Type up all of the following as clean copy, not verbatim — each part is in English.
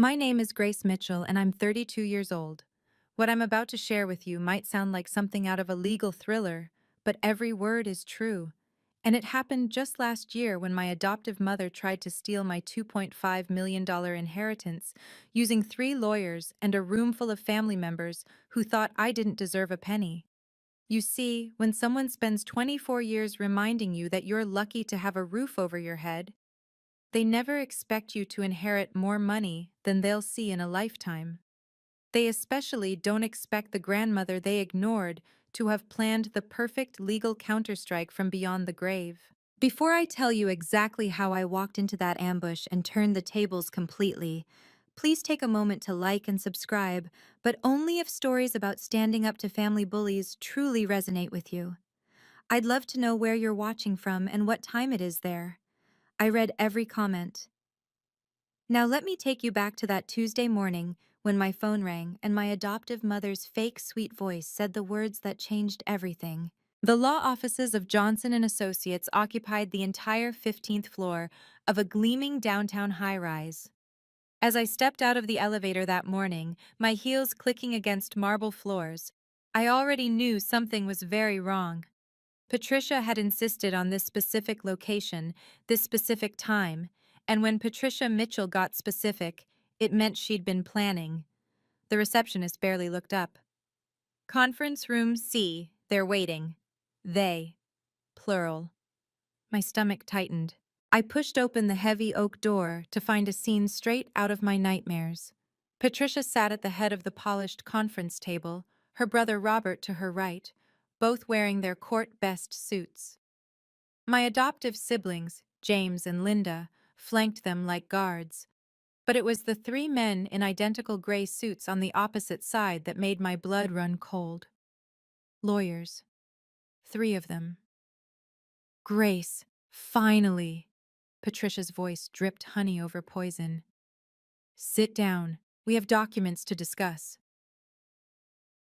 My name is Grace Mitchell, and I'm 32 years old. What I'm about to share with you might sound like something out of a legal thriller, but every word is true. And it happened just last year when my adoptive mother tried to steal my $2.5 million inheritance using 3 lawyers and a room full of family members who thought I didn't deserve a penny. You see, when someone spends 24 years reminding you that you're lucky to have a roof over your head, they never expect you to inherit more money than they'll see in a lifetime. They especially don't expect the grandmother they ignored to have planned the perfect legal counterstrike from beyond the grave. Before I tell you exactly how I walked into that ambush and turned the tables completely, please take a moment to like and subscribe, but only if stories about standing up to family bullies truly resonate with you. I'd love to know where you're watching from and what time it is there. I read every comment. Now let me take you back to that Tuesday morning when my phone rang and my adoptive mother's fake sweet voice said the words that changed everything. The law offices of Johnson and Associates occupied the entire 15th floor of a gleaming downtown high-rise. As I stepped out of the elevator that morning, my heels clicking against marble floors, I already knew something was very wrong. Patricia had insisted on this specific location, this specific time, and when Patricia Mitchell got specific, it meant she'd been planning. The receptionist barely looked up. Conference room C, they're waiting. They, plural. My stomach tightened. I pushed open the heavy oak door to find a scene straight out of my nightmares. Patricia sat at the head of the polished conference table, her brother Robert to her right, both wearing their court-best suits. My adoptive siblings, James and Linda, flanked them like guards, but it was the 3 men in identical gray suits on the opposite side that made my blood run cold. Lawyers. 3 of them. Grace, finally! Patricia's voice dripped honey over poison. Sit down. We have documents to discuss.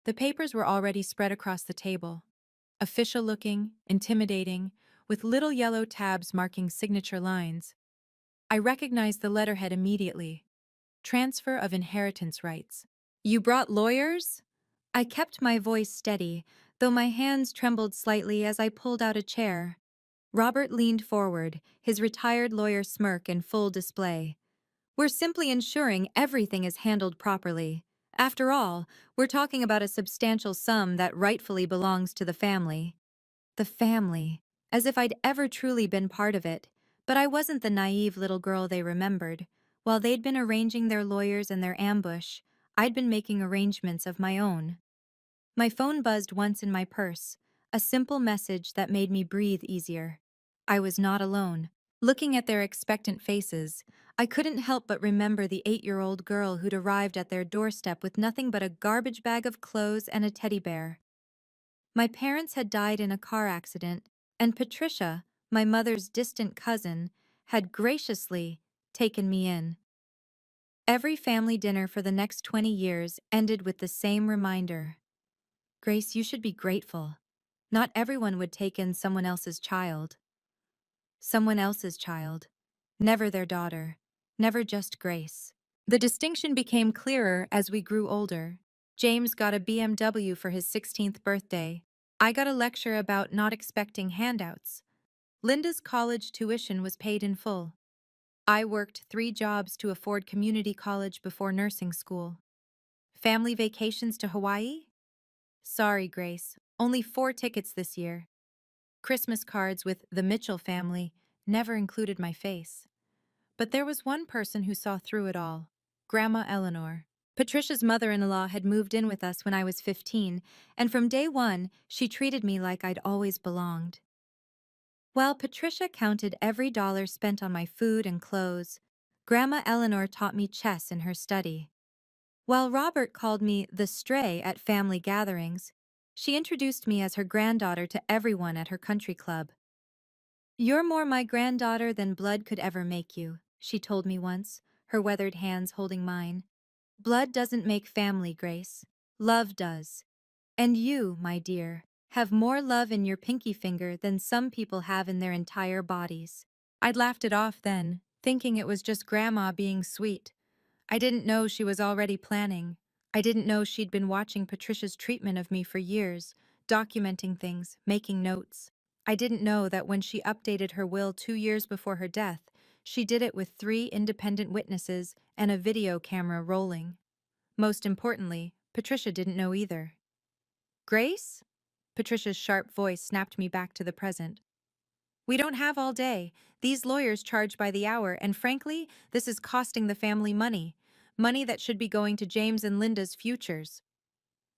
The papers were already spread across the table. Official-looking, intimidating, with little yellow tabs marking signature lines. I recognized the letterhead immediately. Transfer of inheritance rights. You brought lawyers? I kept my voice steady, though my hands trembled slightly as I pulled out a chair. Robert leaned forward, his retired lawyer smirk in full display. We're simply ensuring everything is handled properly. After all, we're talking about a substantial sum that rightfully belongs to the family. The family. As if I'd ever truly been part of it. But I wasn't the naive little girl they remembered. While they'd been arranging their lawyers and their ambush, I'd been making arrangements of my own. My phone buzzed once in my purse, a simple message that made me breathe easier. I was not alone. Looking at their expectant faces, I couldn't help but remember the 8-year-old girl who'd arrived at their doorstep with nothing but a garbage bag of clothes and a teddy bear. My parents had died in a car accident, and Patricia, my mother's distant cousin, had graciously taken me in. Every family dinner for the next 20 years ended with the same reminder. Grace, you should be grateful. Not everyone would take in someone else's child. Someone else's child. Never their daughter. Never just Grace. The distinction became clearer as we grew older. James got a BMW for his 16th birthday. I got a lecture about not expecting handouts. Linda's college tuition was paid in full. I worked 3 jobs to afford community college before nursing school. Family vacations to Hawaii? Sorry, Grace. Only 4 tickets this year. Christmas cards with the Mitchell family never included my face. But there was one person who saw through it all. Grandma Eleanor. Patricia's mother-in-law had moved in with us when I was 15, and from day one, she treated me like I'd always belonged. While Patricia counted every dollar spent on my food and clothes, Grandma Eleanor taught me chess in her study. While Robert called me the stray at family gatherings, she introduced me as her granddaughter to everyone at her country club. You're more my granddaughter than blood could ever make you, she told me once, her weathered hands holding mine. Blood doesn't make family, Grace. Love does. And you, my dear, have more love in your pinky finger than some people have in their entire bodies. I'd laughed it off then, thinking it was just Grandma being sweet. I didn't know she was already planning. I didn't know she'd been watching Patricia's treatment of me for years, documenting things, making notes. I didn't know that when she updated her will 2 years before her death, she did it with 3 independent witnesses and a video camera rolling. Most importantly, Patricia didn't know either. Grace? Patricia's sharp voice snapped me back to the present. We don't have all day. These lawyers charge by the hour, and frankly, this is costing the family money. Money that should be going to James and Linda's futures.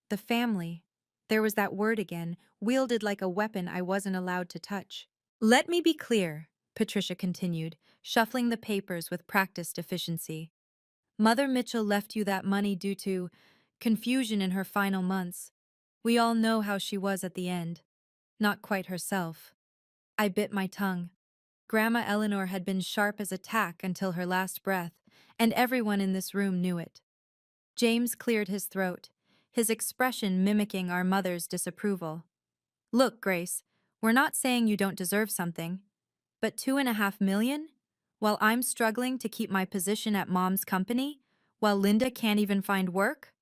The family. There was that word again, wielded like a weapon I wasn't allowed to touch. Let me be clear, Patricia continued, shuffling the papers with practiced efficiency. Mother Mitchell left you that money due to confusion in her final months. We all know how she was at the end. Not quite herself. I bit my tongue. Grandma Eleanor had been sharp as a tack until her last breath, and everyone in this room knew it. James cleared his throat, his expression mimicking our mother's disapproval. Look, Grace, we're not saying you don't deserve something, but 2.5 million? While I'm struggling to keep my position at Mom's company, while Linda can't even find work?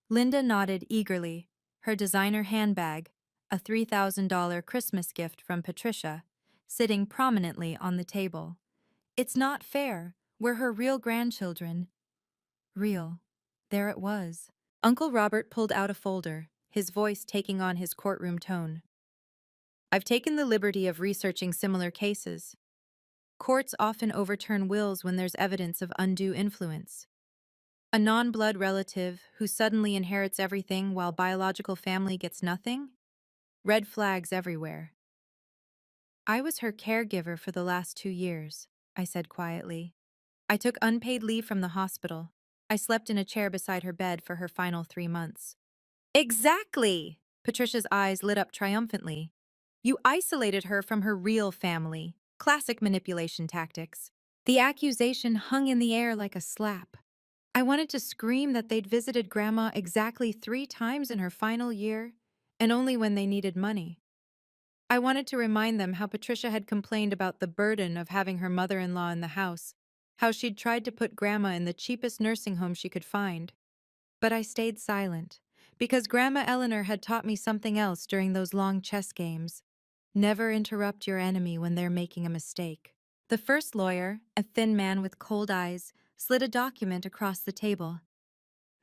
Linda nodded eagerly, her designer handbag, a $3,000 Christmas gift from Patricia, sitting prominently on the table. It's not fair. We're her real grandchildren. Real. There it was. Uncle Robert pulled out a folder, his voice taking on his courtroom tone. I've taken the liberty of researching similar cases. Courts often overturn wills when there's evidence of undue influence. A non-blood relative who suddenly inherits everything while biological family gets nothing? Red flags everywhere. I was her caregiver for the last 2 years, I said quietly. I took unpaid leave from the hospital. I slept in a chair beside her bed for her final 3 months. Exactly! Patricia's eyes lit up triumphantly. You isolated her from her real family. Classic manipulation tactics. The accusation hung in the air like a slap. I wanted to scream that they'd visited Grandma exactly 3 times in her final year, and only when they needed money. I wanted to remind them how Patricia had complained about the burden of having her mother-in-law in the house, how she'd tried to put Grandma in the cheapest nursing home she could find. But I stayed silent, because Grandma Eleanor had taught me something else during those long chess games. Never interrupt your enemy when they're making a mistake. The first lawyer, a thin man with cold eyes, slid a document across the table.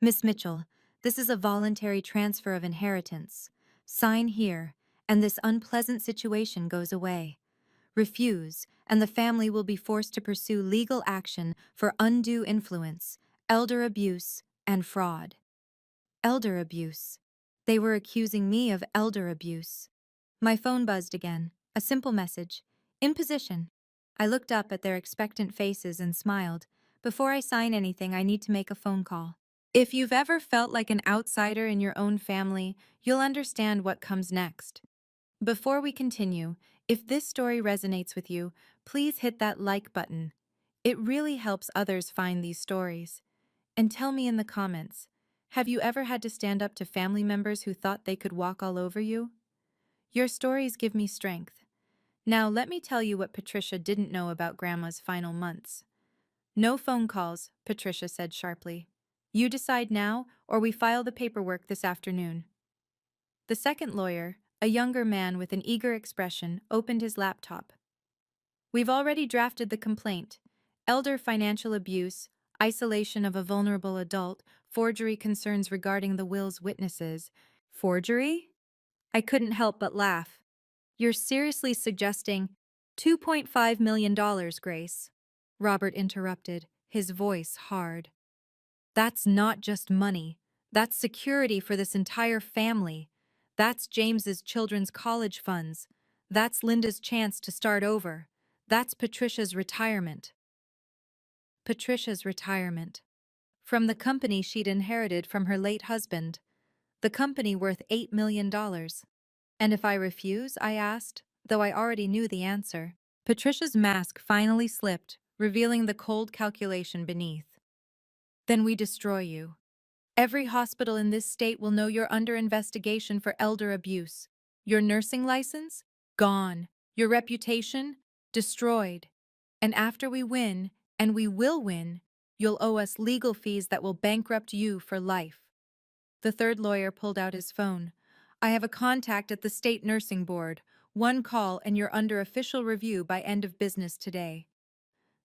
Miss Mitchell, this is a voluntary transfer of inheritance. Sign here, and this unpleasant situation goes away. Refuse, and the family will be forced to pursue legal action for undue influence, elder abuse, and fraud. Elder abuse. They were accusing me of elder abuse. My phone buzzed again, a simple message. In position. I looked up at their expectant faces and smiled. Before I sign anything, I need to make a phone call. If you've ever felt like an outsider in your own family, you'll understand what comes next. Before we continue, if this story resonates with you, please hit that like button. It really helps others find these stories. And tell me in the comments, have you ever had to stand up to family members who thought they could walk all over you? Your stories give me strength. Now let me tell you what Patricia didn't know about Grandma's final months. No phone calls, Patricia said sharply. You decide now, or we file the paperwork this afternoon. The second lawyer, a younger man with an eager expression, opened his laptop. We've already drafted the complaint. Elder financial abuse, isolation of a vulnerable adult, forgery concerns regarding the will's witnesses. Forgery? I couldn't help but laugh. You're seriously suggesting $2.5 million, Grace? Robert interrupted, his voice hard. That's not just money. That's security for this entire family. That's James's children's college funds. That's Linda's chance to start over. That's Patricia's retirement. Patricia's retirement. From the company she'd inherited from her late husband. The company worth $8 million. And if I refuse, I asked, though I already knew the answer. Patricia's mask finally slipped, revealing the cold calculation beneath. Then we destroy you. Every hospital in this state will know you're under investigation for elder abuse. Your nursing license? Gone. Your reputation? Destroyed. And after we win, and we will win, You'll owe us legal fees that will bankrupt you for life. The third lawyer pulled out his phone. I have a contact at the state nursing board. One call and you're under official review by end of business today.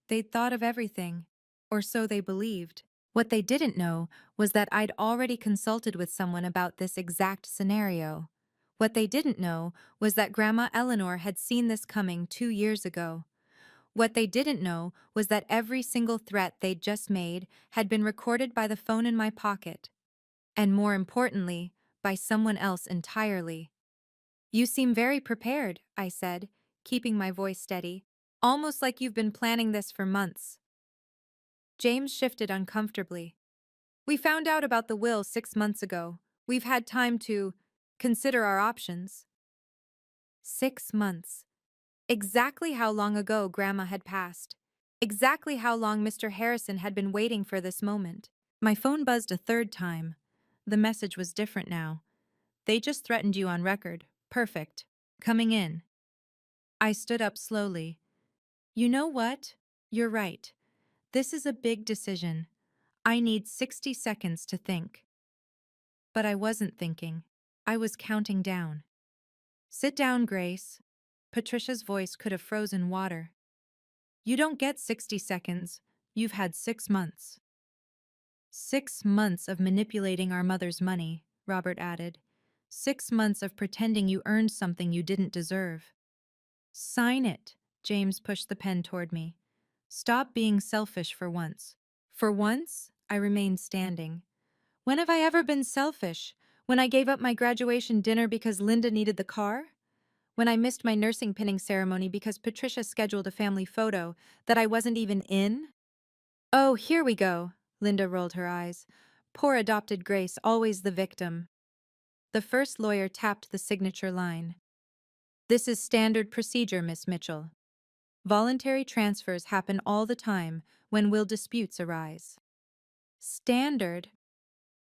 They'd thought of everything, or so they believed. What they didn't know was that I'd already consulted with someone about this exact scenario. What they didn't know was that Grandma Eleanor had seen this coming 2 years ago. What they didn't know was that every single threat they'd just made had been recorded by the phone in my pocket. And more importantly, by someone else entirely. You seem very prepared, I said, keeping my voice steady, almost like you've been planning this for months. James shifted uncomfortably. We found out about the will 6 months ago. We've had time to consider our options. 6 months. Exactly how long ago Grandma had passed. Exactly how long Mr. Harrison had been waiting for this moment. My phone buzzed a third time. The message was different now. They just threatened you on record. Perfect. Coming in. I stood up slowly. You know what? You're right. This is a big decision. I need 60 seconds to think. But I wasn't thinking. I was counting down. Sit down, Grace. Patricia's voice could have frozen water. You don't get 60 seconds. You've had 6 months. 6 months of manipulating our mother's money, Robert added. 6 months of pretending you earned something you didn't deserve. Sign it. James pushed the pen toward me. Stop being selfish for once. For once, I remained standing. When have I ever been selfish? When I gave up my graduation dinner because Linda needed the car? When I missed my nursing pinning ceremony because Patricia scheduled a family photo that I wasn't even in? Oh, here we go. Linda rolled her eyes. Poor adopted Grace, always the victim. The first lawyer tapped the signature line. This is standard procedure, Miss Mitchell. Voluntary transfers happen all the time when will disputes arise. Standard?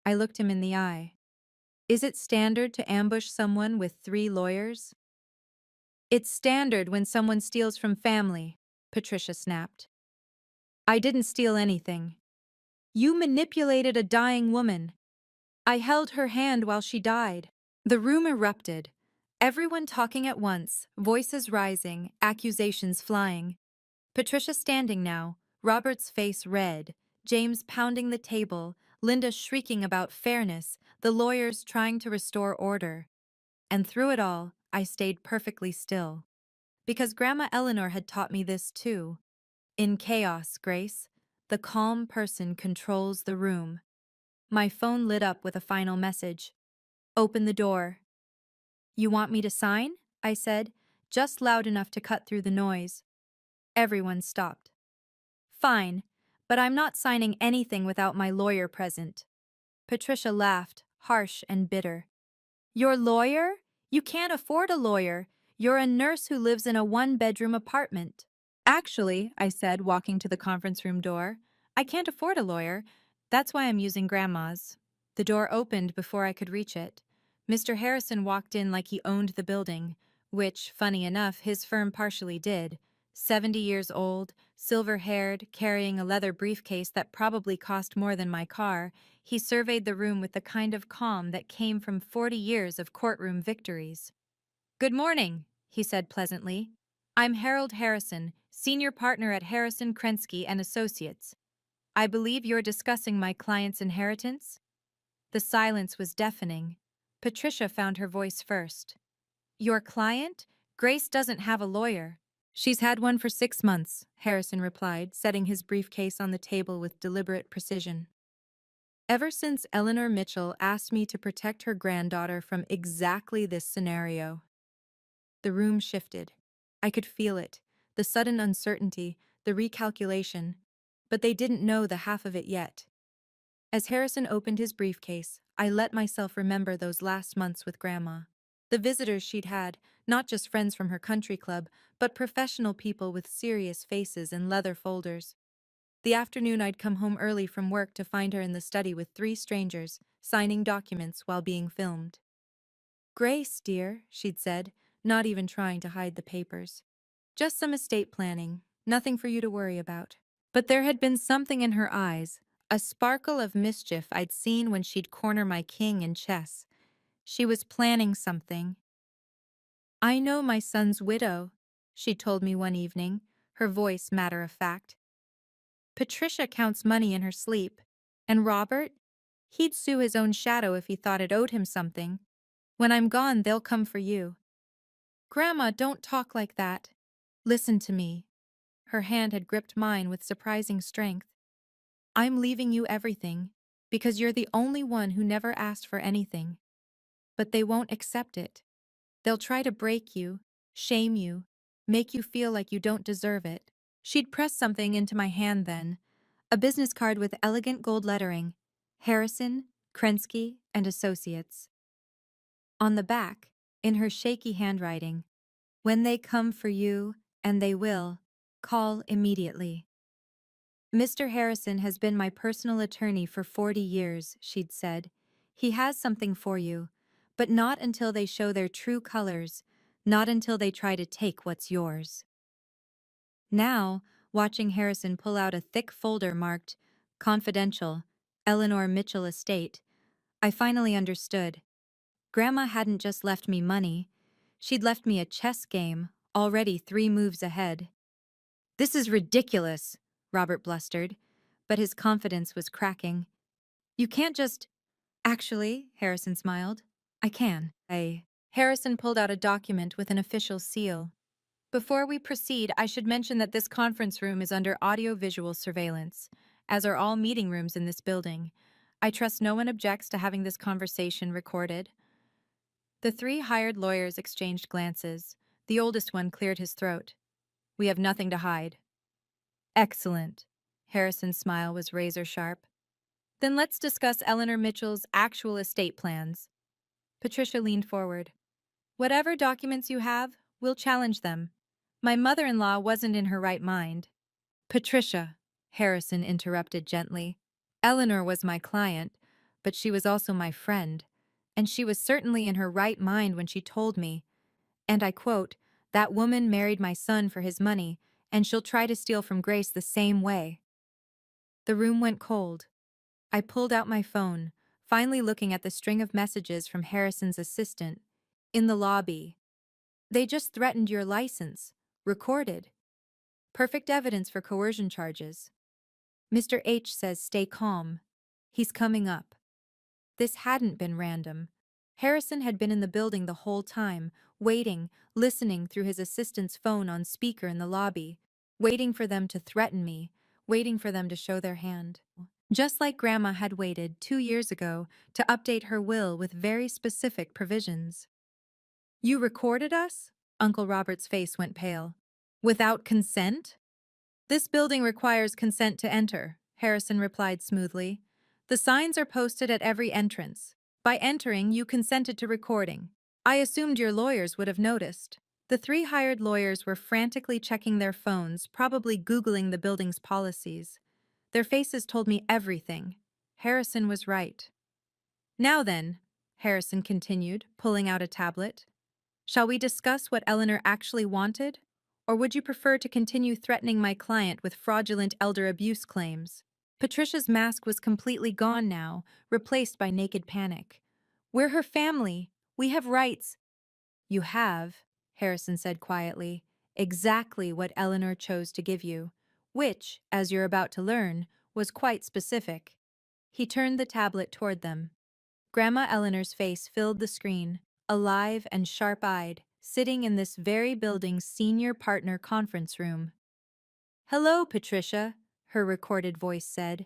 I looked him in the eye. Is it standard to ambush someone with 3 lawyers? It's standard when someone steals from family, Patricia snapped. I didn't steal anything. You manipulated a dying woman. I held her hand while she died. The room erupted. Everyone talking at once, voices rising, accusations flying. Patricia standing now, Robert's face red, James pounding the table, Linda shrieking about fairness, the lawyers trying to restore order. And through it all, I stayed perfectly still. Because Grandma Eleanor had taught me this too. In chaos, Grace, the calm person controls the room. My phone lit up with a final message. Open the door. You want me to sign? I said, just loud enough to cut through the noise. Everyone stopped. Fine, but I'm not signing anything without my lawyer present. Patricia laughed, harsh and bitter. Your lawyer? You can't afford a lawyer. You're a nurse who lives in a one-bedroom apartment. Actually, I said, walking to the conference room door, I can't afford a lawyer. That's why I'm using Grandma's. The door opened before I could reach it. Mr. Harrison walked in like he owned the building, which, funny enough, his firm partially did. 70 years old, silver-haired, carrying a leather briefcase that probably cost more than my car, he surveyed the room with the kind of calm that came from 40 years of courtroom victories. Good morning, he said pleasantly. I'm Harold Harrison, senior partner at Harrison, Krensky and Associates. I believe you're discussing my client's inheritance? The silence was deafening. Patricia found her voice first. Your client? Grace doesn't have a lawyer. She's had one for 6 months, Harrison replied, setting his briefcase on the table with deliberate precision. Ever since Eleanor Mitchell asked me to protect her granddaughter from exactly this scenario. The room shifted. I could feel it, the sudden uncertainty, the recalculation, but they didn't know the half of it yet. As Harrison opened his briefcase, I let myself remember those last months with Grandma. The visitors she'd had, not just friends from her country club, but professional people with serious faces and leather folders. The afternoon I'd come home early from work to find her in the study with 3 strangers, signing documents while being filmed. Grace, dear, she'd said, not even trying to hide the papers. Just some estate planning, nothing for you to worry about. But there had been something in her eyes, a sparkle of mischief I'd seen when she'd corner my king in chess. She was planning something. "I know my son's widow," she told me one evening, her voice matter of fact. "Patricia counts money in her sleep. And Robert? He'd sue his own shadow if he thought it owed him something. When I'm gone, they'll come for you." "Grandma, don't talk like that. Listen to me." Her hand had gripped mine with surprising strength. "I'm leaving you everything, because you're the only one who never asked for anything. But they won't accept it. They'll try to break you, shame you, make you feel like you don't deserve it." She'd pressed something into my hand then, a business card with elegant gold lettering, Harrison, Krensky, and Associates. On the back, in her shaky handwriting, "When they come for you, and they will, call immediately." "Mr. Harrison has been my personal attorney for 40 years, she'd said. "He has something for you, but not until they show their true colors, not until they try to take what's yours." Now, watching Harrison pull out a thick folder marked "Confidential, Eleanor Mitchell Estate," I finally understood. Grandma hadn't just left me money. She'd left me a chess game, already 3 moves ahead. "This is ridiculous," Robert blustered, but his confidence was cracking. "You can't just—" "Actually," Harrison smiled, "I can." Harrison pulled out a document with an official seal. "Before we proceed, I should mention that this conference room is under audio-visual surveillance, as are all meeting rooms in this building. I trust no one objects to having this conversation recorded." The 3 hired lawyers exchanged glances. The oldest one cleared his throat. "We have nothing to hide." "Excellent." Harrison's smile was razor-sharp. "Then let's discuss Eleanor Mitchell's actual estate plans." Patricia leaned forward. "Whatever documents you have, we'll challenge them. My mother-in-law wasn't in her right mind." "Patricia," Harrison interrupted gently, "Eleanor was my client, but she was also my friend, and she was certainly in her right mind when she told me, and I quote, 'That woman married my son for his money, and she'll try to steal from Grace the same way.'" The room went cold. I pulled out my phone, finally looking at the string of messages from Harrison's assistant. "In the lobby. They just threatened your license. Recorded. Perfect evidence for coercion charges. Mr. H says stay calm. He's coming up." This hadn't been random. Harrison had been in the building the whole time, waiting, listening through his assistant's phone on speaker in the lobby, waiting for them to threaten me, waiting for them to show their hand. Just like Grandma had waited 2 years ago to update her will with very specific provisions. "You recorded us?" Uncle Robert's face went pale. "Without consent?" "This building requires consent to enter," Harrison replied smoothly. "The signs are posted at every entrance. By entering, you consented to recording. I assumed your lawyers would have noticed." The 3 hired lawyers were frantically checking their phones, probably Googling the building's policies. Their faces told me everything. Harrison was right. "Now then," Harrison continued, pulling out a tablet, "shall we discuss what Eleanor actually wanted? Or would you prefer to continue threatening my client with fraudulent elder abuse claims?" Patricia's mask was completely gone now, replaced by naked panic. "We're her family. We have rights." "You have," Harrison said quietly, "exactly what Eleanor chose to give you, which, as you're about to learn, was quite specific." He turned the tablet toward them. Grandma Eleanor's face filled the screen, alive and sharp-eyed, sitting in this very building's senior partner conference room. "Hello, Patricia," her recorded voice said.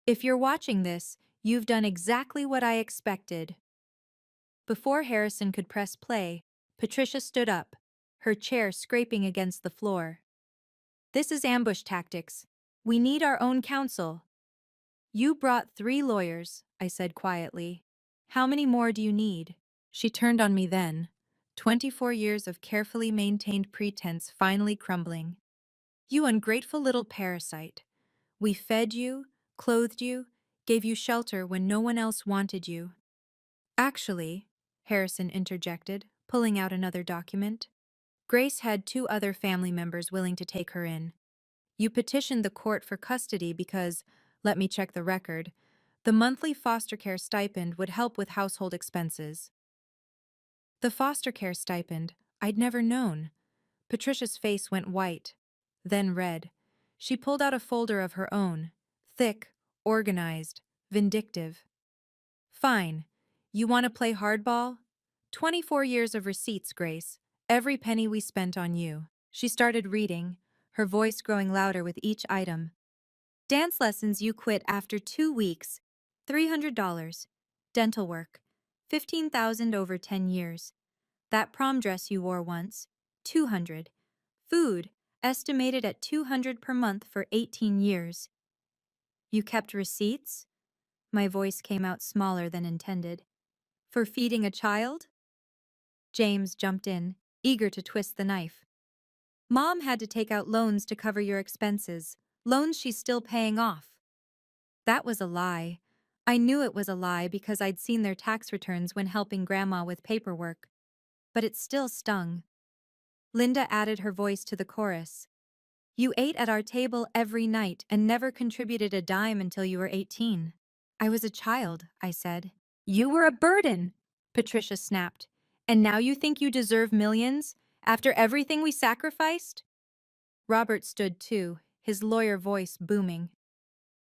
"If you're watching this, you've done exactly what I expected." Before Harrison could press play, Patricia stood up, her chair scraping against the floor. "This is ambush tactics. We need our own counsel." "You brought 3 lawyers," I said quietly. "How many more do you need?" She turned on me then, 24 years of carefully maintained pretense finally crumbling. "You ungrateful little parasite. We fed you, clothed you, gave you shelter when no one else wanted you." "Actually," Harrison interjected, pulling out another document, "Grace had 2 other family members willing to take her in. You petitioned the court for custody because, let me check the record, the monthly foster care stipend would help with household expenses. The foster care stipend, I'd never known. Patricia's face went white, then red. She pulled out a folder of her own, thick, organized, vindictive. Fine. You want to play hardball? 24 years of receipts, Grace. Every penny we spent on you. She started reading, her voice growing louder with each item. Dance lessons you quit after 2 weeks. $300. Dental work. 15,000 over 10 years. That prom dress you wore once. 200. Food, estimated at 200 per month for 18 years. You kept receipts? My voice came out smaller than intended. For feeding a child? James jumped in, eager to twist the knife. Mom had to take out loans to cover your expenses, loans she's still paying off. That was a lie. I knew it was a lie because I'd seen their tax returns when helping Grandma with paperwork. But it still stung. Linda added her voice to the chorus. You ate at our table every night and never contributed a dime until you were 18. I was a child, I said. You were a burden, Patricia snapped. And now you think you deserve millions? After everything we sacrificed? Robert stood too, his lawyer voice booming.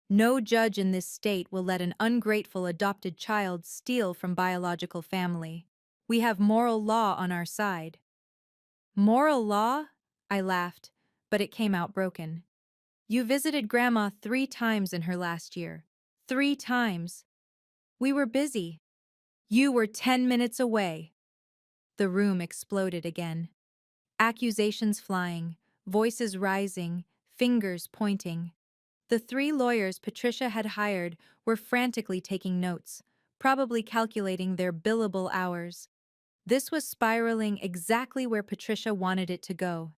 No judge in this state will let an ungrateful adopted child steal from biological family. We have moral law on our side. Moral law? I laughed, but it came out broken. You visited Grandma 3 times in her last year. 3 times. We were busy. You were 10 minutes away. The room exploded again. Accusations flying, voices rising, fingers pointing. The 3 lawyers Patricia had hired were frantically taking notes, probably calculating their billable hours. This was spiraling exactly where Patricia wanted it to go,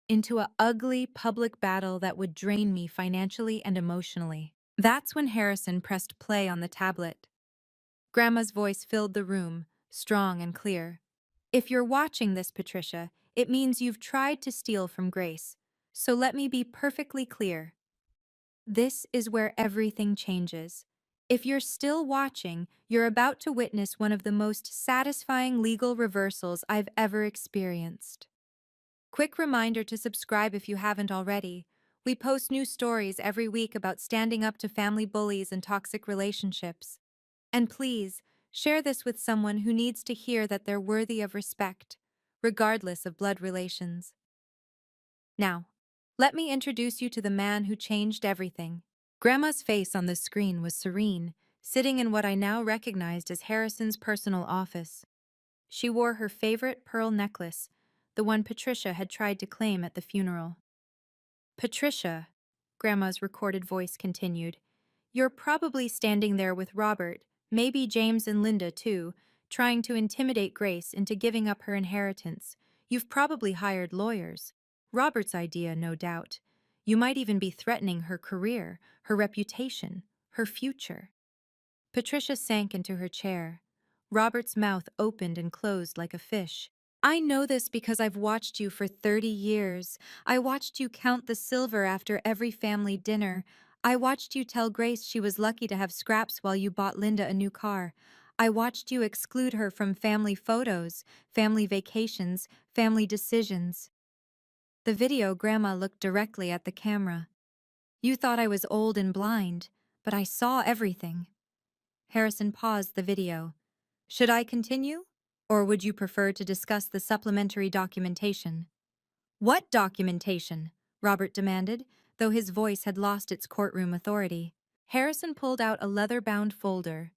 into a ugly public battle that would drain me financially and emotionally. That's when Harrison pressed play on the tablet. Grandma's voice filled the room, strong and clear. If you're watching this, Patricia, it means you've tried to steal from Grace. So let me be perfectly clear. This is where everything changes. If you're still watching, you're about to witness one of the most satisfying legal reversals I've ever experienced. Quick reminder to subscribe if you haven't already. We post new stories every week about standing up to family bullies and toxic relationships. And please, share this with someone who needs to hear that they're worthy of respect, regardless of blood relations. Now, let me introduce you to the man who changed everything. Grandma's face on the screen was serene, sitting in what I now recognized as Harrison's personal office. She wore her favorite pearl necklace, the one Patricia had tried to claim at the funeral. Patricia, Grandma's recorded voice continued, you're probably standing there with Robert, maybe James and Linda too, trying to intimidate Grace into giving up her inheritance. You've probably hired lawyers. Robert's idea, no doubt. You might even be threatening her career, her reputation, her future. Patricia sank into her chair. Robert's mouth opened and closed like a fish. I know this because I've watched you for 30 years. I watched you count the silver after every family dinner. I watched you tell Grace she was lucky to have scraps while you bought Linda a new car. I watched you exclude her from family photos, family vacations, family decisions. The video, Grandma looked directly at the camera. You thought I was old and blind, but I saw everything. Harrison paused the video. Should I continue? Or would you prefer to discuss the supplementary documentation? What documentation? Robert demanded, though his voice had lost its courtroom authority. Harrison pulled out a leather-bound folder.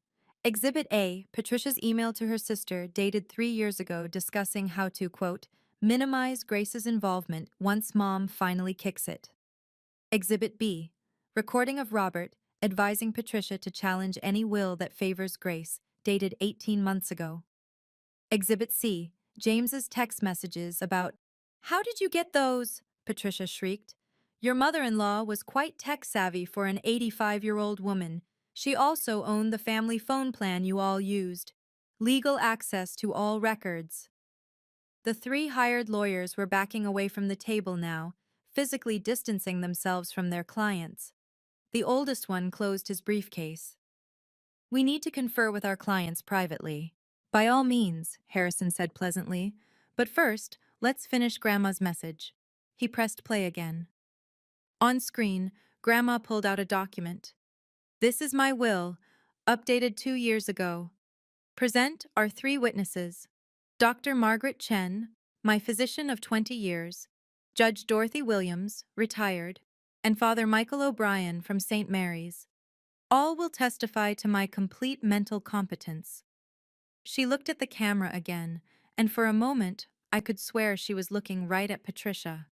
Exhibit A, Patricia's email to her sister, dated 3 years ago, discussing how to, quote, minimize Grace's involvement once Mom finally kicks it. Exhibit B, recording of Robert, advising Patricia to challenge any will that favors Grace, dated 18 months ago. Exhibit C, James's text messages about, how did you get those? Patricia shrieked. Your mother-in-law was quite tech-savvy for an 85-year-old woman. She also owned the family phone plan you all used. Legal access to all records. The 3 hired lawyers were backing away from the table now, physically distancing themselves from their clients. The oldest one closed his briefcase. "We need to confer with our clients privately." "By all means," Harrison said pleasantly. "But first, let's finish Grandma's message." He pressed play again. On screen, Grandma pulled out a document. "This is my will, updated 2 years ago. Present our three witnesses: Dr. Margaret Chen, my physician of 20 years, Judge Dorothy Williams, retired, and Father Michael O'Brien from St. Mary's. All will testify to my complete mental competence." She looked at the camera again, and for a moment, I could swear she was looking right at Patricia.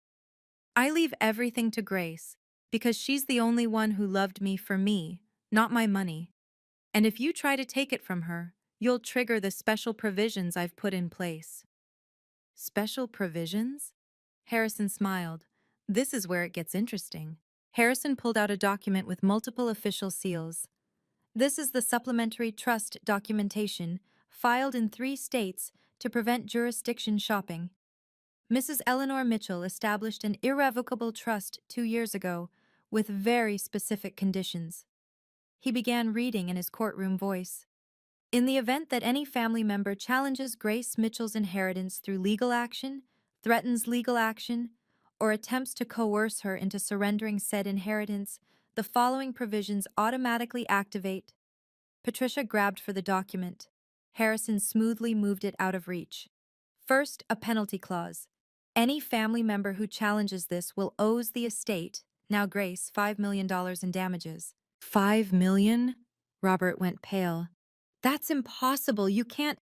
"I leave everything to Grace, because she's the only one who loved me for me, not my money. And if you try to take it from her, you'll trigger the special provisions I've put in place." Special provisions? Harrison smiled. "This is where it gets interesting." Harrison pulled out a document with multiple official seals. "This is the supplementary trust documentation, filed in 3 states to prevent jurisdiction shopping. Mrs. Eleanor Mitchell established an irrevocable trust 2 years ago, with very specific conditions." He began reading in his courtroom voice. "In the event that any family member challenges Grace Mitchell's inheritance through legal action, threatens legal action, or attempts to coerce her into surrendering said inheritance, the following provisions automatically activate." Patricia grabbed for the document. Harrison smoothly moved it out of reach. "First, a penalty clause. Any family member who challenges this will owes the estate, now Grace, $5 million in damages." $5 million? Robert went pale. "That's impossible. You can't—"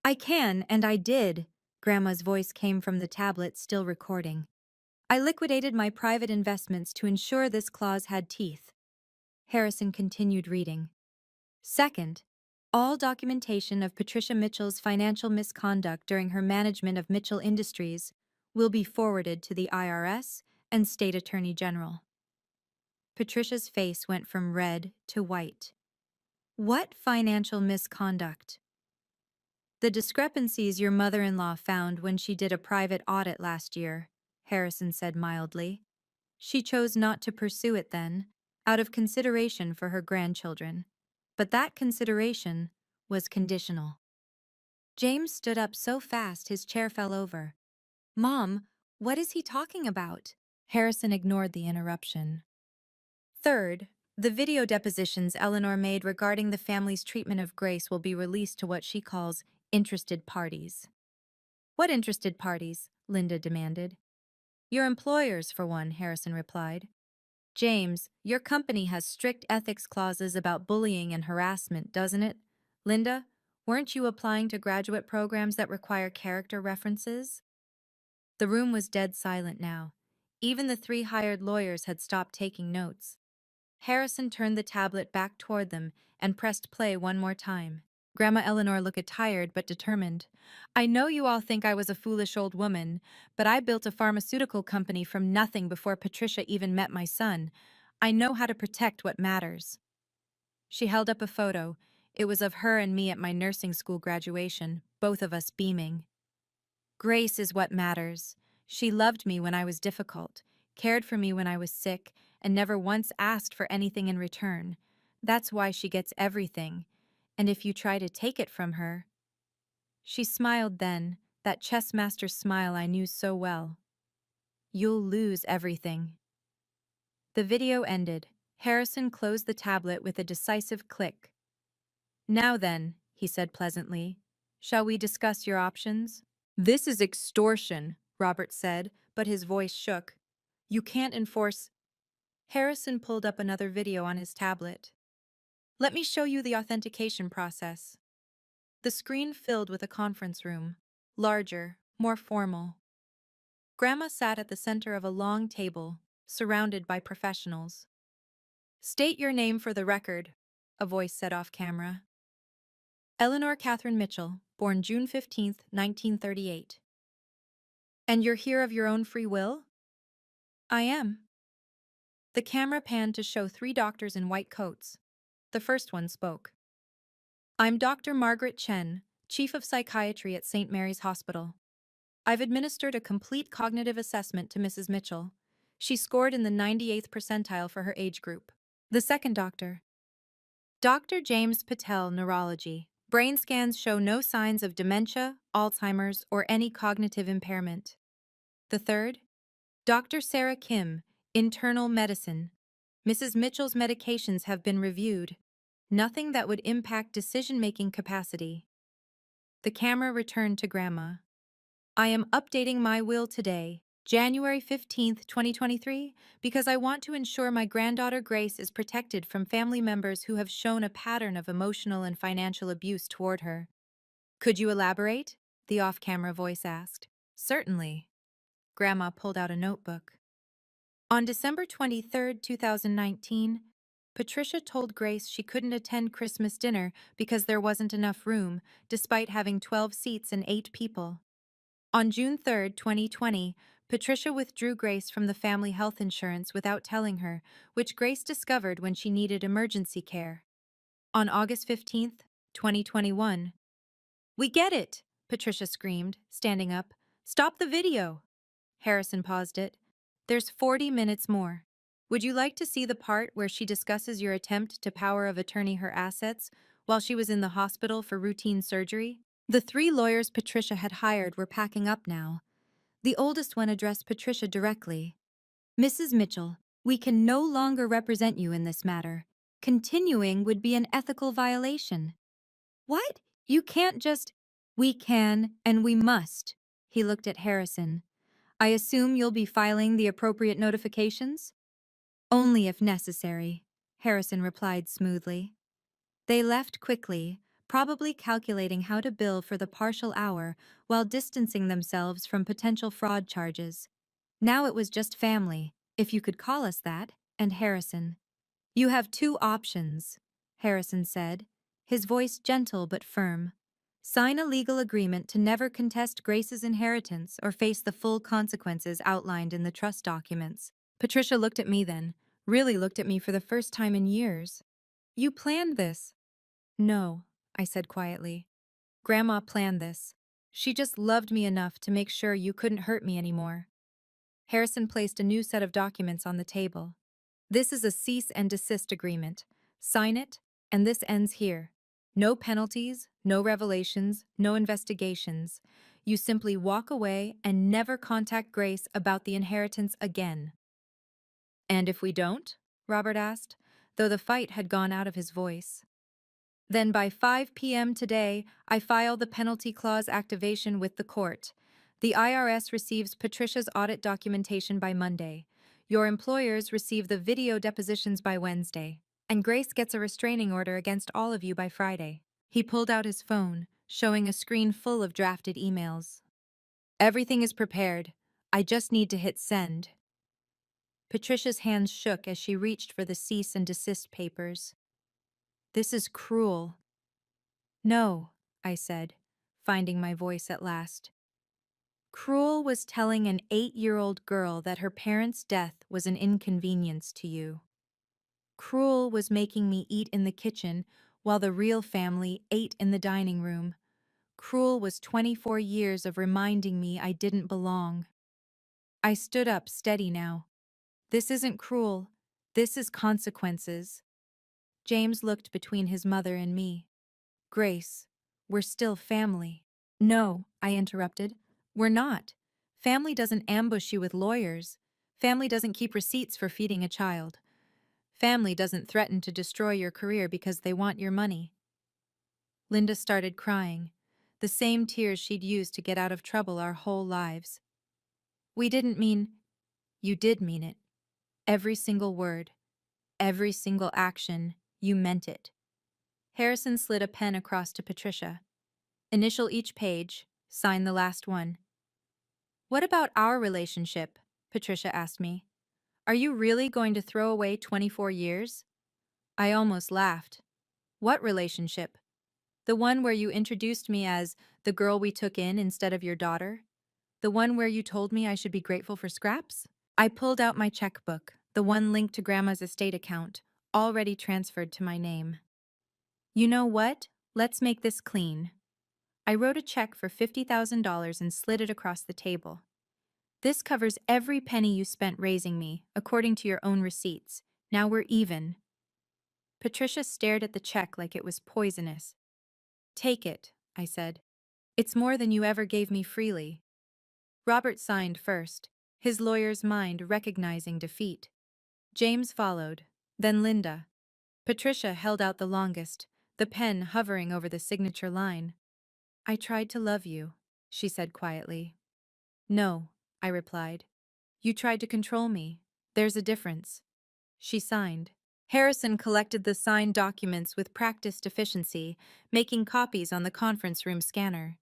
"I can, and I did." Grandma's voice came from the tablet still recording. "I liquidated my private investments to ensure this clause had teeth." Harrison continued reading. "Second, all documentation of Patricia Mitchell's financial misconduct during her management of Mitchell Industries will be forwarded to the IRS and State Attorney General." Patricia's face went from red to white. "What financial misconduct?" "The discrepancies your mother-in-law found when she did a private audit last year," Harrison said mildly. "She chose not to pursue it then, out of consideration for her grandchildren. But that consideration was conditional." James stood up so fast his chair fell over. "Mom, what is he talking about?" Harrison ignored the interruption. "Third, the video depositions Eleanor made regarding the family's treatment of Grace will be released to what she calls interested parties." "What interested parties?" Linda demanded. "Your employers, for one," Harrison replied. "James, your company has strict ethics clauses about bullying and harassment, doesn't it? Linda, weren't you applying to graduate programs that require character references?" The room was dead silent now. Even the 3 hired lawyers had stopped taking notes. Harrison turned the tablet back toward them and pressed play one more time. Grandma Eleanor looked tired but determined. "I know you all think I was a foolish old woman, but I built a pharmaceutical company from nothing before Patricia even met my son. I know how to protect what matters." She held up a photo. It was of her and me at my nursing school graduation, both of us beaming. "Grace is what matters. She loved me when I was difficult, cared for me when I was sick, and never once asked for anything in return. That's why she gets everything. And if you try to take it from her—" She smiled then, that chess master smile I knew so well. "You'll lose everything." The video ended. Harrison closed the tablet with a decisive click. "Now then," he said pleasantly, "shall we discuss your options?" "This is extortion," Robert said, but his voice shook. "You can't enforce—" Harrison pulled up another video on his tablet. "Let me show you the authentication process." The screen filled with a conference room, larger, more formal. Grandma sat at the center of a long table, surrounded by professionals. "State your name for the record," a voice said off camera. "Eleanor Catherine Mitchell, born June 15th, 1938. "And you're here of your own free will?" "I am." The camera panned to show 3 doctors in white coats. The first one spoke. "I'm Dr. Margaret Chen, Chief of Psychiatry at St. Mary's Hospital. I've administered a complete cognitive assessment to Mrs. Mitchell. She scored in the 98th percentile for her age group. The second doctor, Dr. James Patel, neurology. Brain scans show no signs of dementia, Alzheimer's, or any cognitive impairment. The third, Dr. Sarah Kim, internal medicine. Mrs. Mitchell's medications have been reviewed. Nothing that would impact decision-making capacity. The camera returned to Grandma. I am updating my will today, January 15th, 2023, because I want to ensure my granddaughter Grace is protected from family members who have shown a pattern of emotional and financial abuse toward her. Could you elaborate? The off-camera voice asked. Certainly. Grandma pulled out a notebook. On December 23rd, 2019, Patricia told Grace she couldn't attend Christmas dinner because there wasn't enough room, despite having 12 seats and 8 people. On June 3rd, 2020, Patricia withdrew Grace from the family health insurance without telling her, which Grace discovered when she needed emergency care. On August 15th, 2021, "We get it!" Patricia screamed, standing up. "Stop the video!" Harrison paused it. "There's 40 minutes more. Would you like to see the part where she discusses your attempt to power of attorney her assets while she was in the hospital for routine surgery?" The 3 lawyers Patricia had hired were packing up now. The oldest one addressed Patricia directly. "Mrs. Mitchell, we can no longer represent you in this matter. Continuing would be an ethical violation." "What? You can't just—" "We can, and we must." He looked at Harrison. "I assume you'll be filing the appropriate notifications?" "Only if necessary," Harrison replied smoothly. They left quickly, probably calculating how to bill for the partial hour while distancing themselves from potential fraud charges. Now it was just family, if you could call us that, and Harrison. "You have 2 options," Harrison said, his voice gentle but firm. "Sign a legal agreement to never contest Grace's inheritance or face the full consequences outlined in the trust documents." Patricia looked at me then, really looked at me for the first time in years. "You planned this?" "No," I said quietly. "Grandma planned this. She just loved me enough to make sure you couldn't hurt me anymore." Harrison placed a new set of documents on the table. "This is a cease and desist agreement. Sign it, and this ends here. No penalties, no revelations, no investigations. You simply walk away and never contact Grace about the inheritance again." "And if we don't?" Robert asked, though the fight had gone out of his voice. "Then by 5 p.m. today, I file the penalty clause activation with the court. The IRS receives Patricia's audit documentation by Monday. Your employers receive the video depositions by Wednesday. And Grace gets a restraining order against all of you by Friday." He pulled out his phone, showing a screen full of drafted emails. "Everything is prepared. I just need to hit send." Patricia's hands shook as she reached for the cease and desist papers. "This is cruel." "No," I said, finding my voice at last. "Cruel was telling an 8-year-old girl that her parents' death was an inconvenience to you. Cruel was making me eat in the kitchen while the real family ate in the dining room. Cruel was 24 years of reminding me I didn't belong." I stood up, steady now. "This isn't cruel. This is consequences." James looked between his mother and me. "Grace, we're still family." "No," I interrupted. "We're not. Family doesn't ambush you with lawyers. Family doesn't keep receipts for feeding a child. Family doesn't threaten to destroy your career because they want your money." Linda started crying, the same tears she'd used to get out of trouble our whole lives. "We didn't mean—" "You did mean it. Every single word. Every single action. You meant it." Harrison slid a pen across to Patricia. "Initial each page, sign the last one." "What about our relationship?" Patricia asked me. "Are you really going to throw away 24 years?" I almost laughed. "What relationship? The one where you introduced me as the girl we took in instead of your daughter? The one where you told me I should be grateful for scraps?" I pulled out my checkbook, the one linked to Grandma's estate account, already transferred to my name. "You know what? Let's make this clean." I wrote a check for $50,000 and slid it across the table. This covers every penny you spent raising me, according to your own receipts. Now we're even. Patricia stared at the check like it was poisonous. Take it, I said. It's more than you ever gave me freely. Robert signed first, his lawyer's mind recognizing defeat. James followed, then Linda. Patricia held out the longest, the pen hovering over the signature line. I tried to love you, she said quietly. No, I replied. You tried to control me. There's a difference. She signed. Harrison collected the signed documents with practiced efficiency, making copies on the conference room scanner.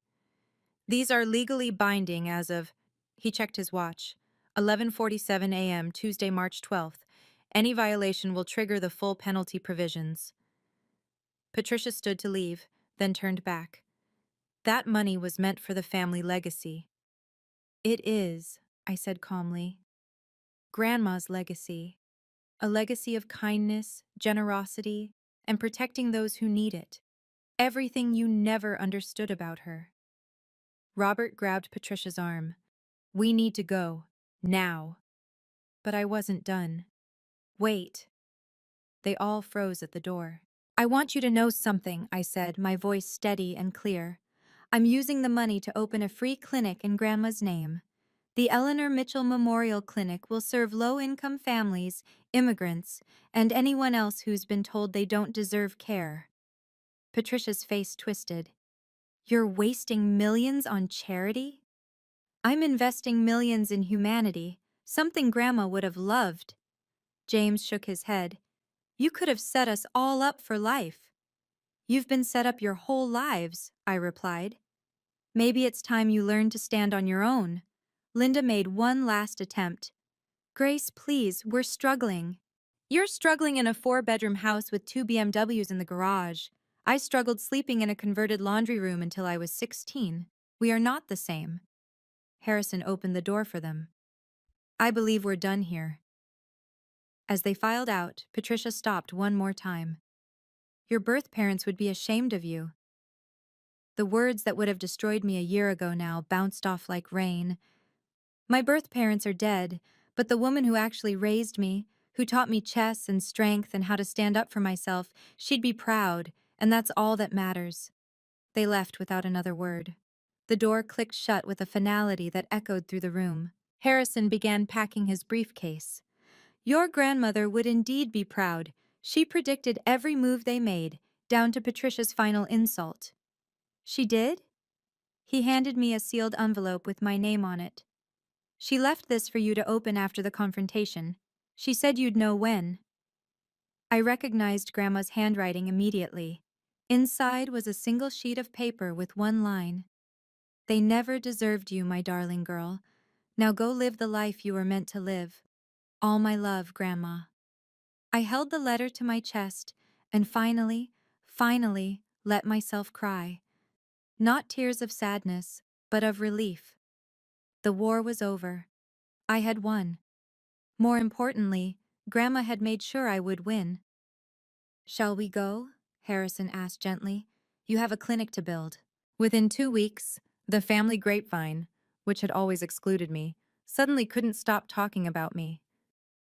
These are legally binding as of, he checked his watch, 11:47 a.m. Tuesday, March 12th. Any violation will trigger the full penalty provisions. Patricia stood to leave, then turned back. That money was meant for the family legacy. It is, I said calmly. Grandma's legacy. A legacy of kindness, generosity, and protecting those who need it. Everything you never understood about her. Robert grabbed Patricia's arm. We need to go. Now. But I wasn't done. Wait. They all froze at the door. I want you to know something, I said, my voice steady and clear. I'm using the money to open a free clinic in Grandma's name. The Eleanor Mitchell Memorial Clinic will serve low-income families, immigrants, and anyone else who's been told they don't deserve care. Patricia's face twisted. You're wasting millions on charity? I'm investing millions in humanity, something Grandma would have loved. James shook his head. You could have set us all up for life. You've been set up your whole lives, I replied. Maybe it's time you learned to stand on your own. Linda made one last attempt. Grace, please, we're struggling. You're struggling in a 4-bedroom house with 2 BMWs in the garage. I struggled sleeping in a converted laundry room until I was 16. We are not the same. Harrison opened the door for them. I believe we're done here. As they filed out, Patricia stopped one more time. Your birth parents would be ashamed of you. The words that would have destroyed me a year ago now bounced off like rain. My birth parents are dead, but the woman who actually raised me, who taught me chess and strength and how to stand up for myself, she'd be proud, and that's all that matters. They left without another word. The door clicked shut with a finality that echoed through the room. Harrison began packing his briefcase. Your grandmother would indeed be proud. She predicted every move they made, down to Patricia's final insult. She did? He handed me a sealed envelope with my name on it. She left this for you to open after the confrontation. She said you'd know when. I recognized Grandma's handwriting immediately. Inside was a single sheet of paper with one line. They never deserved you, my darling girl. Now go live the life you were meant to live. All my love, Grandma. I held the letter to my chest and finally let myself cry. Not tears of sadness, but of relief. The war was over. I had won. More importantly, Grandma had made sure I would win. Shall we go? Harrison asked gently. You have a clinic to build. Within 2 weeks, the family grapevine, which had always excluded me, suddenly couldn't stop talking about me.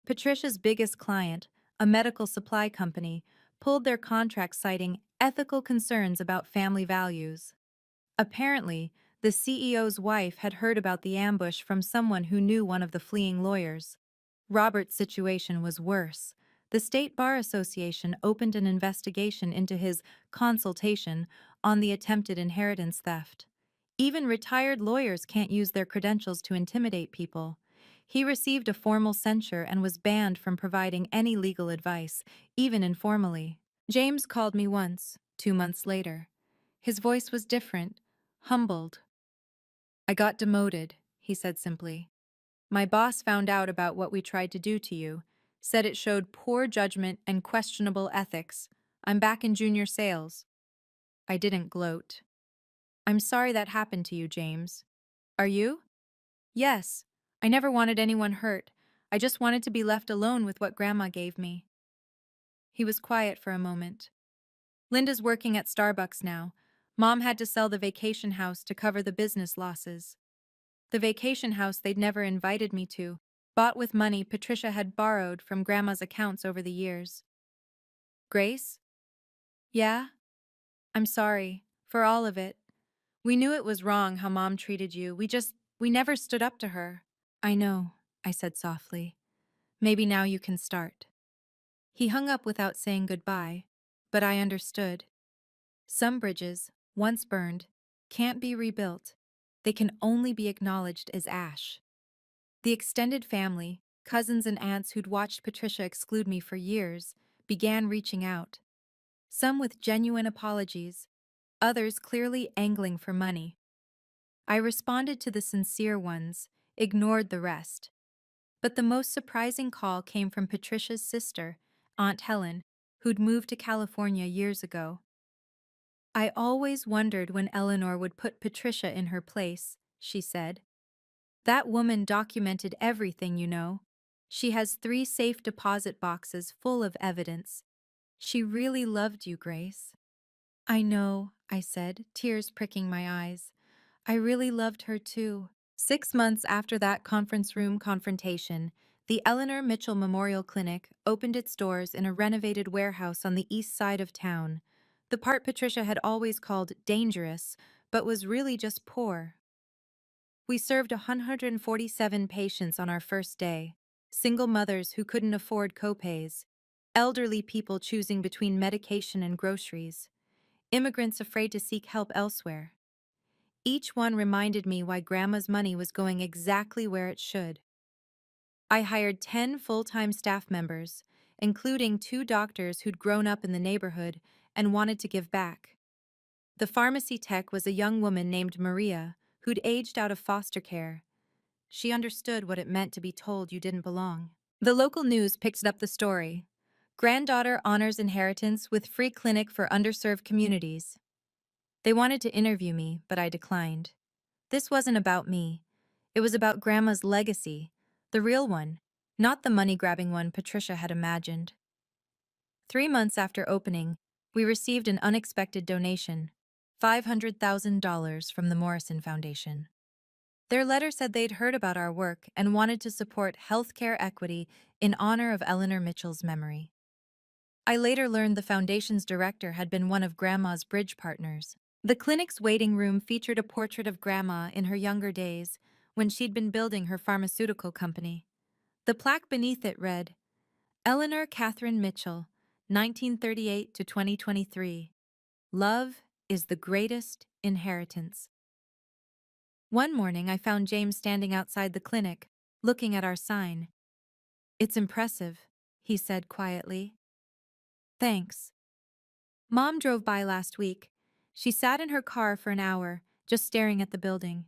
Patricia's biggest client, a medical supply company, pulled their contract citing ethical concerns about family values. Apparently, the CEO's wife had heard about the ambush from someone who knew one of the fleeing lawyers. Robert's situation was worse. The State Bar Association opened an investigation into his consultation on the attempted inheritance theft. Even retired lawyers can't use their credentials to intimidate people. He received a formal censure and was banned from providing any legal advice, even informally. James called me once, 2 months later. His voice was different, humbled. I got demoted, he said simply. My boss found out about what we tried to do to you, said it showed poor judgment and questionable ethics. I'm back in junior sales. I didn't gloat. I'm sorry that happened to you, James. Are you? Yes. I never wanted anyone hurt. I just wanted to be left alone with what Grandma gave me. He was quiet for a moment. Linda's working at Starbucks now. Mom had to sell the vacation house to cover the business losses. the vacation house they'd never invited me to, bought with money Patricia had borrowed from Grandma's accounts over the years. Grace? Yeah? I'm sorry. For all of it. We knew it was wrong how Mom treated you. We never stood up to her. I know, I said softly. Maybe now you can start. He hung up without saying goodbye, but I understood. Some bridges, once burned, can't be rebuilt. They can only be acknowledged as ash. The extended family, cousins and aunts who'd watched Patricia exclude me for years, began reaching out. Some with genuine apologies, others clearly angling for money. I responded to the sincere ones, ignored the rest. But the most surprising call came from Patricia's sister, Aunt Helen, who'd moved to California years ago. I always wondered when Eleanor would put Patricia in her place, she said. That woman documented everything, you know. She has 3 safe deposit boxes full of evidence. She really loved you, Grace. I know, I said, tears pricking my eyes. I really loved her too. 6 months after that conference room confrontation, the Eleanor Mitchell Memorial Clinic opened its doors in a renovated warehouse on the east side of town. The part Patricia had always called dangerous, but was really just poor. We served 147 patients on our first day, single mothers who couldn't afford copays, elderly people choosing between medication and groceries, immigrants afraid to seek help elsewhere. Each one reminded me why Grandma's money was going exactly where it should. I hired 10 full-time staff members, including 2 doctors who'd grown up in the neighborhood and wanted to give back. The pharmacy tech was a young woman named Maria, who'd aged out of foster care. She understood what it meant to be told you didn't belong. The local news picked up the story. Granddaughter honors inheritance with free clinic for underserved communities. They wanted to interview me, but I declined. This wasn't about me. It was about Grandma's legacy, the real one, not the money-grabbing one Patricia had imagined. 3 months after opening, we received an unexpected donation, $500,000 from the Morrison Foundation. Their letter said they'd heard about our work and wanted to support healthcare equity in honor of Eleanor Mitchell's memory. I later learned the foundation's director had been one of Grandma's bridge partners. The clinic's waiting room featured a portrait of Grandma in her younger days, when she'd been building her pharmaceutical company. The plaque beneath it read, Eleanor Catherine Mitchell, 1938 to 2023. Love is the greatest inheritance. One morning I found James standing outside the clinic, looking at our sign. It's impressive, he said quietly. Thanks. Mom drove by last week. She sat in her car for an hour, just staring at the building.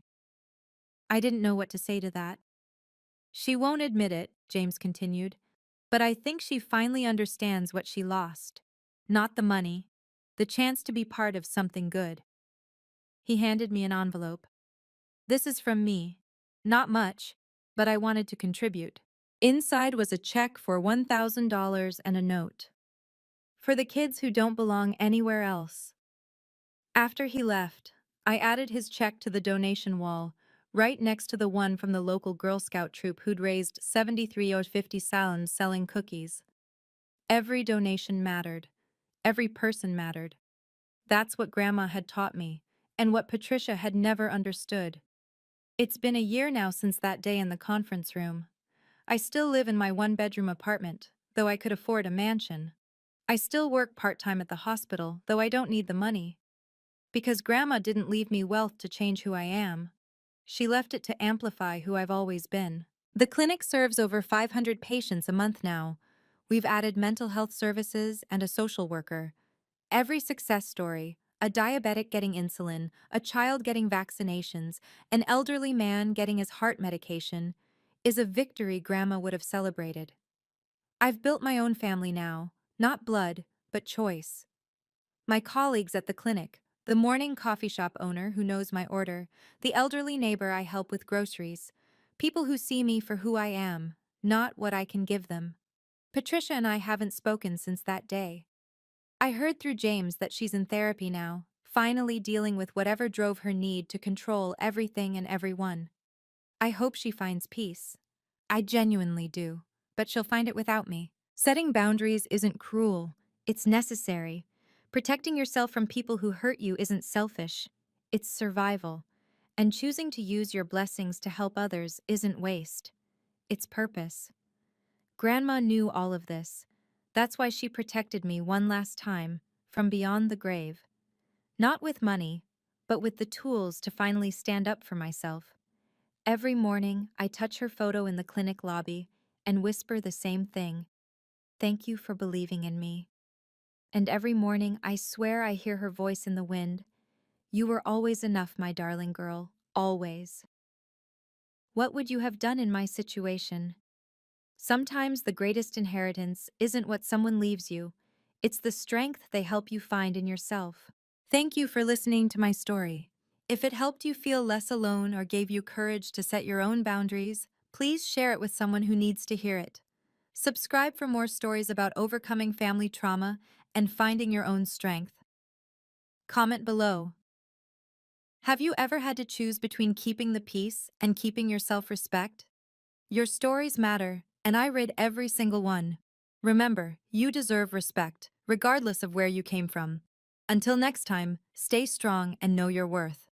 I didn't know what to say to that. She won't admit it, James continued, but I think she finally understands what she lost. Not the money, the chance to be part of something good. He handed me an envelope. This is from me. Not much, but I wanted to contribute. Inside was a check for $1,000 and a note. For the kids who don't belong anywhere else. After he left, I added his check to the donation wall, right next to the one from the local Girl Scout troop who'd raised 73.50 salons selling cookies. Every donation mattered. Every person mattered. That's what Grandma had taught me, and what Patricia had never understood. It's been a year now since that day in the conference room. I still live in my 1-bedroom apartment, though I could afford a mansion. I still work part-time at the hospital, though I don't need the money. Because Grandma didn't leave me wealth to change who I am. She left it to amplify who I've always been. The clinic serves over 500 patients a month now. We've added mental health services and a social worker. Every success story, a diabetic getting insulin, a child getting vaccinations, an elderly man getting his heart medication, is a victory Grandma would have celebrated. I've built my own family now, not blood, but choice. My colleagues at the clinic, the morning coffee shop owner who knows my order, the elderly neighbor I help with groceries, people who see me for who I am, not what I can give them. Patricia and I haven't spoken since that day. I heard through James that she's in therapy now, finally dealing with whatever drove her need to control everything and everyone. I hope she finds peace. I genuinely do, but she'll find it without me. Setting boundaries isn't cruel, it's necessary. Protecting yourself from people who hurt you isn't selfish, it's survival. And choosing to use your blessings to help others isn't waste, it's purpose. Grandma knew all of this. That's why she protected me one last time, from beyond the grave. Not with money, but with the tools to finally stand up for myself. Every morning, I touch her photo in the clinic lobby and whisper the same thing: thank you for believing in me. And every morning, I swear I hear her voice in the wind: you were always enough, my darling girl, always. What would you have done in my situation? Sometimes the greatest inheritance isn't what someone leaves you, it's the strength they help you find in yourself. Thank you for listening to my story. If it helped you feel less alone or gave you courage to set your own boundaries, please share it with someone who needs to hear it. Subscribe for more stories about overcoming family trauma and finding your own strength. Comment below. Have you ever had to choose between keeping the peace and keeping your self-respect? Your stories matter, and I read every single one. Remember, you deserve respect, regardless of where you came from. Until next time, stay strong and know your worth.